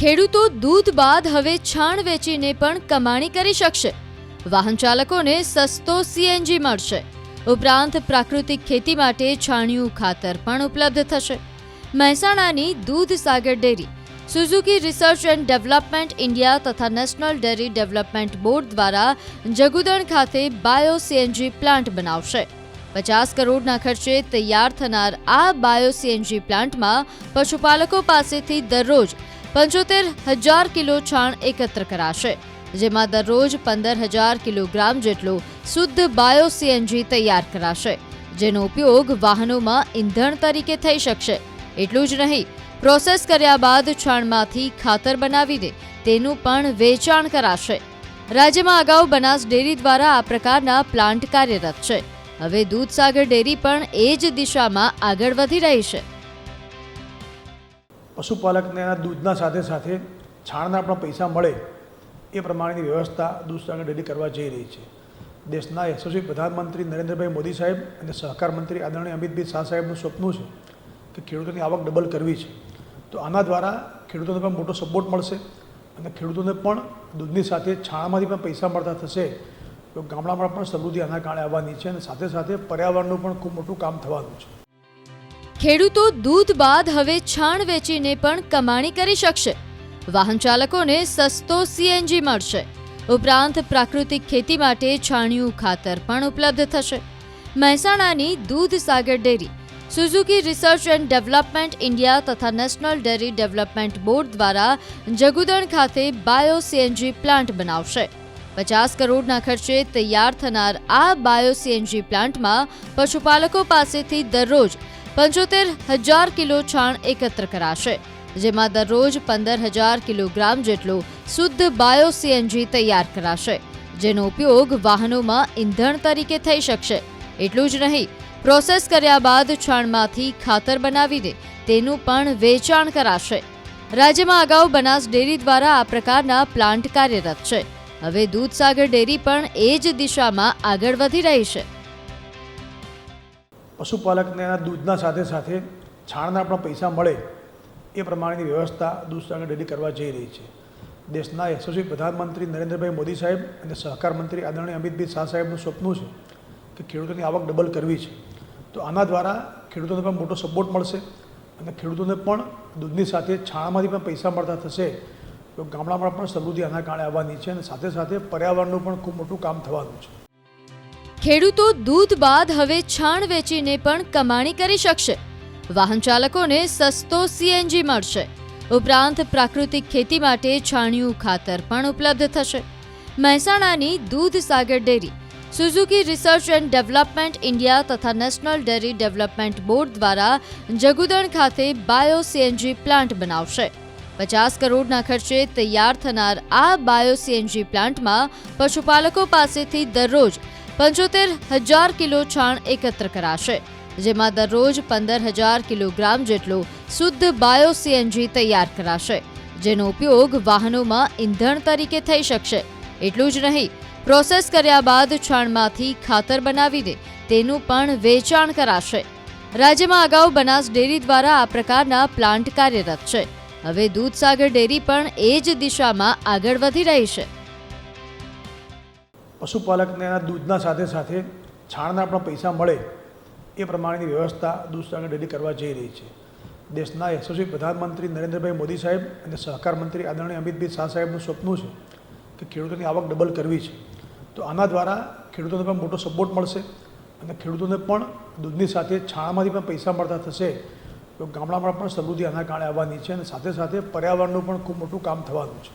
ખેડૂતો દૂધ બાદ હવે છાણ વેચીને પણ કમાણી કરી શકશે। વાહન ચાલકોને સસ્તો સીએનજી મળશે। ઉપરાંત પ્રાકૃતિક ખેતી માટે છાણિયું ખાતર પણ ઉપલબ્ધ થશે। મહેસાણાની Dudhsagar dairy Suzuki research and development India તથા નેશનલ ડેરી ડેવલપમેન્ટ બોર્ડ દ્વારા જગુદણ ખાતે બાયો સીએનજી પ્લાન્ટ બનાવશે। 50 કરોડના ખર્ચે તૈયાર થનાર આ બાયો સીએનજી પ્લાન્ટમાં પશુપાલકો પાસેથી દરરોજ 75,000 કિલો છાણ એકત્ર કરાશે, જેમાં દરરોજ 15,000 કિલોગ્રામ જેટલું શુદ્ધ બાયો સીએનજી તૈયાર કરાશે, જેનો ઉપયોગ વાહનોમાં ઈંધણ તરીકે થઈ શકશે। એટલું જ નહીં, પ્રોસેસ કર્યા બાદ છાણમાંથી ખાતર બનાવીને તેનું પણ વેચાણ કરાશે। રાજ્યમાં અગાઉ બનાસ ડેરી દ્વારા આ પ્રકારના પ્લાન્ટ કાર્યરત છે। હવે દૂધસાગર ડેરી પણ એ જ દિશામાં આગળ વધી રહી છે। પશુપાલકને દૂધના સાથે સાથે છાણના પણ પૈસા મળે એ પ્રમાણેની વ્યવસ્થા દૂધસાગર ડેરી કરવા જઈ રહી છે। દેશના યશસ્વી પ્રધાનમંત્રી નરેન્દ્રભાઈ મોદી સાહેબ અને સહકાર મંત્રી આદરણીય અમિતભાઈ શાહ સાહેબનું સપનું છે કે ખેડૂતોની આવક ડબલ કરવી છે। તો આના દ્વારા ખેડૂતોને પણ મોટો સપોર્ટ મળશે અને ખેડૂતોને પણ દૂધની સાથે છાણમાંથી પણ પૈસા મળતા થશે। તો ગામડામાં પણ સમૃદ્ધિ આના કારણે આવવાની છે અને સાથે સાથે પર્યાવરણનું પણ ખૂબ મોટું કામ થવાનું છે। ખેડૂતો દૂધ બાદ હવે છાણ વેચીને પણ કમાણી કરી શકશે। વાહન ચાલકોને સસ્તો સીએનજી મળશે। ઉપરાંત પ્રાકૃતિક ખેતી માટે છાણિયું ખાતર પણ ઉપલબ્ધ થશે। મહેસાણાની Dudhsagar dairy Suzuki research and development India તથા નેશનલ ડેરી ડેવલપમેન્ટ બોર્ડ દ્વારા જગુદણ ખાતે બાયો સીએનજી પ્લાન્ટ બનાવશે। 50 કરોડના ખર્ચે તૈયાર થનાર આ બાયો સીએનજી પ્લાન્ટમાં પશુપાલકો પાસેથી દરરોજ 75,000 કિલો છાણ એકત્ર કરાશે, જેમાં દરરોજ 15,000 કિલોગ્રામ જેટલું શુદ્ધ બાયો સીએનજી તૈયાર કરાશે, જેનો ઉપયોગ વાહનોમાં ઈંધણ તરીકે થઈ શકશે। એટલું જ નહીં, પ્રોસેસ કર્યા બાદ છાણમાંથી ખાતર બનાવીને તેનું પણ વેચાણ કરાશે। રાજ્યમાં અગાઉ બનાસ ડેરી દ્વારા આ પ્રકારના પ્લાન્ટ કાર્યરત છે। હવે દૂધસાગર ડેરી પણ એ જ દિશામાં આગળ વધી રહી છે। પશુપાલકને દૂધના સાથે સાથે છાણના પણ પૈસા મળે એ પ્રમાણેની વ્યવસ્થા દૂધસાગર ડેરી કરવા જઈ રહી છે। દેશના યશસ્વી પ્રધાનમંત્રી નરેન્દ્રભાઈ મોદી સાહેબ અને સહકાર મંત્રી આદરણીય અમિતભાઈ શાહ સાહેબનું સપનું છે કે ખેડૂતોની આવક ડબલ કરવી છે। તો આના દ્વારા ખેડૂતોને પણ મોટો સપોર્ટ મળશે અને ખેડૂતોને પણ દૂધની સાથે છાણમાંથી પણ પૈસા મળતા થશે। તો ગામડામાં પણ સમૃદ્ધિ આના કારણે આવવાની છે અને સાથે સાથે પર્યાવરણનું પણ ખૂબ મોટું કામ થવાનું છે। ખેડૂતો દૂધ બાદ હવે છાણ વેચીને પણ કમાણી કરી શકશે। વાહન ચાલકોને સસ્તો સીએનજી મળશે। ઉપરાંત પ્રાકૃતિક ખેતી માટે છાણિયું ખાતર પણ ઉપલબ્ધ થશે। મહેસાણાની Dudhsagar dairy Suzuki research and development India તથા નેશનલ ડેરી ડેવલપમેન્ટ બોર્ડ દ્વારા જગુદણ ખાતે બાયો સીએનજી પ્લાન્ટ બનાવશે। 50 કરોડના ખર્ચે તૈયાર થનાર આ બાયો સીએનજી પ્લાન્ટમાં પશુપાલકો પાસેથી દરરોજ 75,000 કિલો છાણ એકત્ર કરાશે, જેમાં દરરોજ 15,000 કિલોગ્રામ જેટલું શુદ્ધ બાયો સીએનજી તૈયાર કરાશે, જેનો ઉપયોગ વાહનોમાં ઈંધણ તરીકે થઈ શકશે। એટલું જ નહીં, પ્રોસેસ કર્યા બાદ છાણમાંથી ખાતર બનાવીને તેનું પણ વેચાણ કરાશે। રાજ્યમાં અગાઉ બનાસ ડેરી દ્વારા આ પ્રકારના પ્લાન્ટ કાર્યરત છે। હવે દૂધસાગર ડેરી પણ એ જ દિશામાં આગળ વધી રહી છે। પશુપાલકને દૂધના સાથે સાથે છાણના પણ પૈસા મળે એ પ્રમાણેની વ્યવસ્થા દૂધસાગર ડેરી કરવા જઈ રહી છે। દેશના યશસ્વી પ્રધાનમંત્રી નરેન્દ્રભાઈ મોદી સાહેબ અને સહકાર મંત્રી આદરણીય અમિતભાઈ શાહ સાહેબનું સપનું છે કે ખેડૂતોની આવક ડબલ કરવી છે। તો આના દ્વારા ખેડૂતોને પણ મોટો સપોર્ટ મળશે અને ખેડૂતોને પણ દૂધની સાથે છાણમાંથી પણ પૈસા મળતા થશે। તો ગામડામાં પણ સમૃદ્ધિ આના કારણે આવવાની છે અને સાથે સાથે પર્યાવરણનું પણ ખૂબ મોટું કામ થવાનું છે।